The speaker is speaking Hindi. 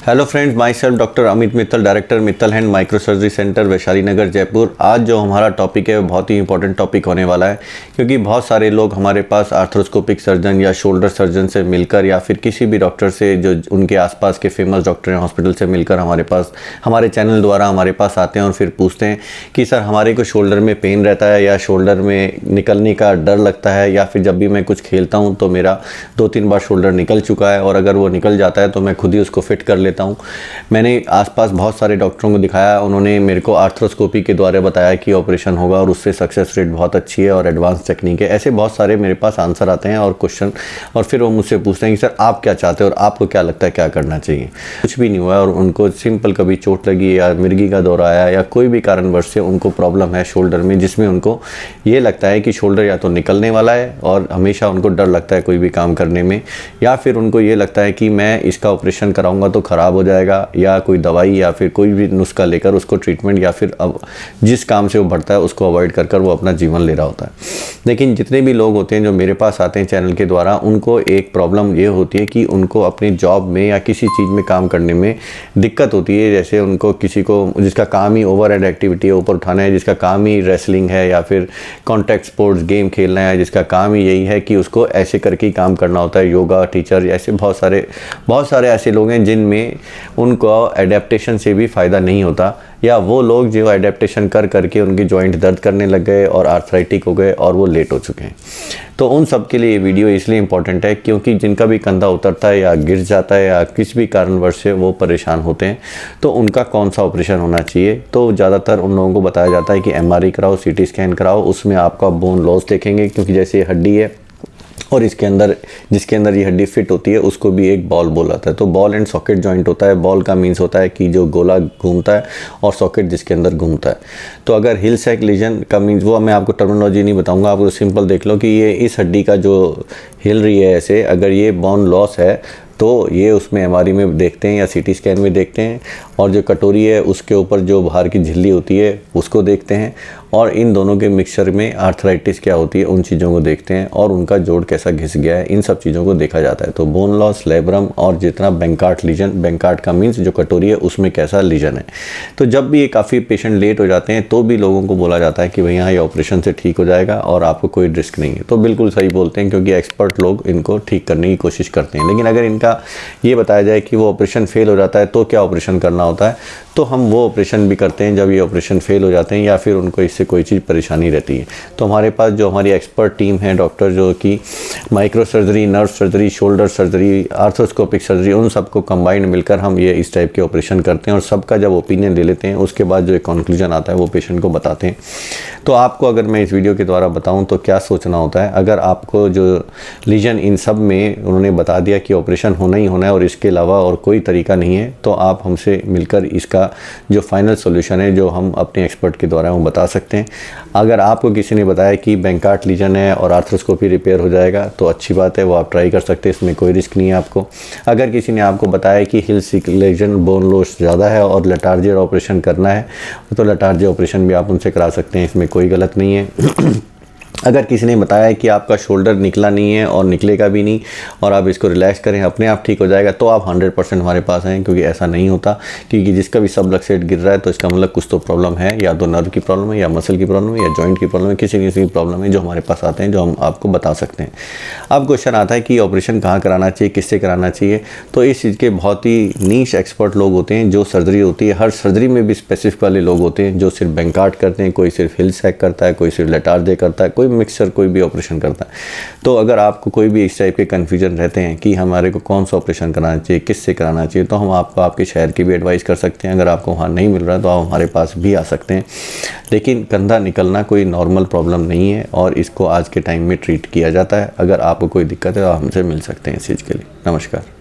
Hello friends, myself doctor Amit Mittal, director Mittal hand micro surgery centre, Vaishali Nagar, Jaipur. आज जो हमारा टॉपिक है वो बहुत ही इंपॉर्टेंट टॉपिक होने वाला है, क्योंकि बहुत सारे लोग हमारे पास आर्थ्रोस्कोपिक सर्जन या शोल्डर सर्जन से मिलकर या फिर किसी भी डॉक्टर से जो उनके आसपास के फेमस डॉक्टर हैं हॉस्पिटल से मिलकर हमारे चैनल द्वारा हमारे पास आते हैं और फिर पूछते हैं कि सर हमारे को शोल्डर में पेन रहता है या शोल्डर में निकलने का डर लगता है, या फिर जब भी मैं कुछ खेलता हूँ तो मेरा 2-3 बार शोल्डर निकल चुका है और अगर वो निकल जाता है तो मैं खुद ही उसको फिट कर लेता हूँ। मैंने आसपास बहुत सारे डॉक्टरों को दिखाया, उन्होंने मेरे को आर्थ्रोस्कोपी के द्वारा बताया कि ऑपरेशन होगा और उससे सक्सेस रेट बहुत अच्छी है और एडवांस टेक्निक है। ऐसे बहुत सारे मेरे पास आंसर आते हैं और क्वेश्चन, और फिर वो मुझसे पूछते हैं कि सर आप क्या चाहते हैं और आपको क्या लगता है क्या करना चाहिए। कुछ भी नहीं हुआ और उनको सिंपल कभी चोट लगी या मिर्गी का दौरा आया या कोई भी कारणवश से उनको प्रॉब्लम है शोल्डर में, जिसमें उनको ये लगता है कि शोल्डर या तो निकलने वाला है और हमेशा उनको डर लगता है कोई भी काम करने में, या फिर उनको ये लगता है कि मैं इसका ऑपरेशन कराऊंगा तो ख़राब हो जाएगा, या कोई दवाई या फिर कोई भी नुस्खा लेकर उसको ट्रीटमेंट या फिर अब जिस काम से वो बढ़ता है उसको अवॉइड कर वो अपना जीवन ले रहा होता है। लेकिन जितने भी लोग होते हैं जो मेरे पास आते हैं चैनल के द्वारा, उनको एक प्रॉब्लम ये होती है कि उनको अपनी जॉब में या किसी चीज़ में काम करने में दिक्कत होती है। जैसे उनको किसी को जिसका काम ही ओवर हेड एक्टिविटी है, ऊपर उठाना है, जिसका काम ही रेसलिंग है या फिर कॉन्टैक्ट स्पोर्ट्स गेम खेलना है, जिसका काम ही यही है कि उसको ऐसे करके ही काम करना होता है, योगा टीचर, ऐसे बहुत सारे ऐसे लोग हैं जिनमें उनको एडेप्टेशन से भी फ़ायदा नहीं होता, या वो लोग जो एडेप्टेशन करके उनकी जॉइंट दर्द करने लग गए और आर्थराइटिक हो गए और वो लेट हो चुके हैं। तो उन सब के लिए ये वीडियो इसलिए इम्पॉर्टेंट है क्योंकि जिनका भी कंधा उतरता है या गिर जाता है या किसी भी कारणवश से वो परेशान होते हैं तो उनका कौन सा ऑपरेशन होना चाहिए। तो ज़्यादातर उन लोगों को बताया जाता है कि MRI कराओ, CT स्कैन कराओ, उसमें आपका बोन लॉस देखेंगे, क्योंकि जैसे ये हड्डी है और इसके अंदर जिसके अंदर ये हड्डी फिट होती है उसको भी एक बॉल बोला जाता है। तो बॉल एंड सॉकेट जॉइंट होता है। बॉल का मीन्स होता है कि जो गोला घूमता है और सॉकेट जिसके अंदर घूमता है। तो अगर हिल सैक लीजन का मीन्स, वो मैं आपको टर्मिनोलॉजी नहीं बताऊंगा, आपको सिंपल देख लो कि ये इस हड्डी का जो हिल रही है ऐसे, अगर ये बोन लॉस है तो ये उसमें MRI में देखते हैं या CT स्कैन में देखते हैं, और जो कटोरी है उसके ऊपर जो बाहर की झिल्ली होती है उसको देखते हैं, और इन दोनों के मिक्सचर में आर्थराइटिस क्या होती है उन चीज़ों को देखते हैं, और उनका जोड़ कैसा घिस गया है इन सब चीज़ों को देखा जाता है। तो बोन लॉस, लेब्रम और जितना बेंकार्ट लीजन, बेंकार्ट का मीन्स जो कटोरी है उसमें कैसा लीजन है। तो जब भी ये काफ़ी पेशेंट लेट हो जाते हैं तो भी लोगों को बोला जाता है कि भैया ये ऑपरेशन से ठीक हो जाएगा और आपको कोई रिस्क नहीं है। तो बिल्कुल सही बोलते हैं, क्योंकि एक्सपर्ट लोग इनको ठीक करने की कोशिश करते हैं। लेकिन अगर इनका ये बताया जाए कि वो ऑपरेशन फेल हो जाता है तो क्या ऑपरेशन करना होता है, तो हम वो ऑपरेशन भी करते हैं जब ये ऑपरेशन फेल हो जाते हैं या फिर उनको इससे कोई चीज़ परेशानी रहती है। तो हमारे पास जो हमारी एक्सपर्ट टीम है डॉक्टर, जो कि micro surgery, nerve surgery, shoulder surgery, arthroscopic surgery, उन सबको कंबाइंड मिलकर हम ये इस टाइप के ऑपरेशन करते हैं, और सबका जब ओपिनियन ले लेते हैं उसके बाद जो एक कंक्लूजन आता है वो पेशेंट को बताते हैं। तो आपको अगर मैं इस वीडियो के द्वारा बताऊँ तो क्या सोचना होता है, अगर आपको जो लीजन इन सब में उन्होंने बता दिया कि ऑपरेशन होना ही होना है और इसके अलावा और कोई तरीका नहीं है, तो आप हमसे मिलकर इसका जो फाइनल सॉल्यूशन है जो हम अपने एक्सपर्ट के द्वारा वो बता सकते हैं। अगर आपको किसी ने बताया कि बेंकार्ट लीजन है और आर्थ्रोस्कोपी रिपेयर हो जाएगा तो अच्छी बात है, वो आप ट्राई कर सकते हैं, इसमें कोई रिस्क नहीं है आपको। अगर किसी ने आपको बताया कि हिल सैक लीजन, बोन लॉस ज़्यादा है और लेटार्जियर ऑपरेशन करना है तो लेटार्जियर ऑपरेशन भी आप उनसे करा सकते हैं, इसमें कोई गलत नहीं है। अगर किसी ने बताया कि आपका शोल्डर निकला नहीं है और निकलेगा भी नहीं और आप इसको रिलैक्स करें अपने आप ठीक हो जाएगा, तो आप 100% हमारे पास हैं, क्योंकि ऐसा नहीं होता। क्योंकि जिसका भी सबलक्सेट गिर रहा है तो इसका मतलब कुछ तो प्रॉब्लम है, या तो नर्व की प्रॉब्लम है या मसल की प्रॉब्लम है या जॉइंट की प्रॉब्लम है, किसी की प्रॉब्लम है जो हमारे पास आते हैं जो हम आपको बता सकते हैं। अब क्वेश्चन आता है कि ऑपरेशन कहाँ कराना चाहिए, किससे कराना चाहिए। तो इस चीज़ के बहुत ही नीश एक्सपर्ट लोग होते हैं, जो सर्जरी होती है हर सर्जरी में भी स्पेसिफिक वाले लोग होते हैं, जो सिर्फ बेंकार्ट करते हैं, कोई सिर्फ हिल सैक करता है, कोई सिर्फ लेटार्जियर करता है, कोई मिक्सचर कोई भी ऑपरेशन करता है। तो अगर आपको कोई भी इस टाइप के कन्फ्यूजन रहते हैं कि हमारे को कौन सा ऑपरेशन कराना चाहिए, किससे कराना चाहिए, तो हम आपको आपके शहर की भी एडवाइस कर सकते हैं। अगर आपको वहाँ नहीं मिल रहा है तो आप हमारे पास भी आ सकते हैं। लेकिन कंधा निकलना कोई नॉर्मल प्रॉब्लम नहीं है और इसको आज के टाइम में ट्रीट किया जाता है। अगर आपको कोई दिक्कत है तो आप हमसे मिल सकते हैं इस चीज़ के लिए। नमस्कार।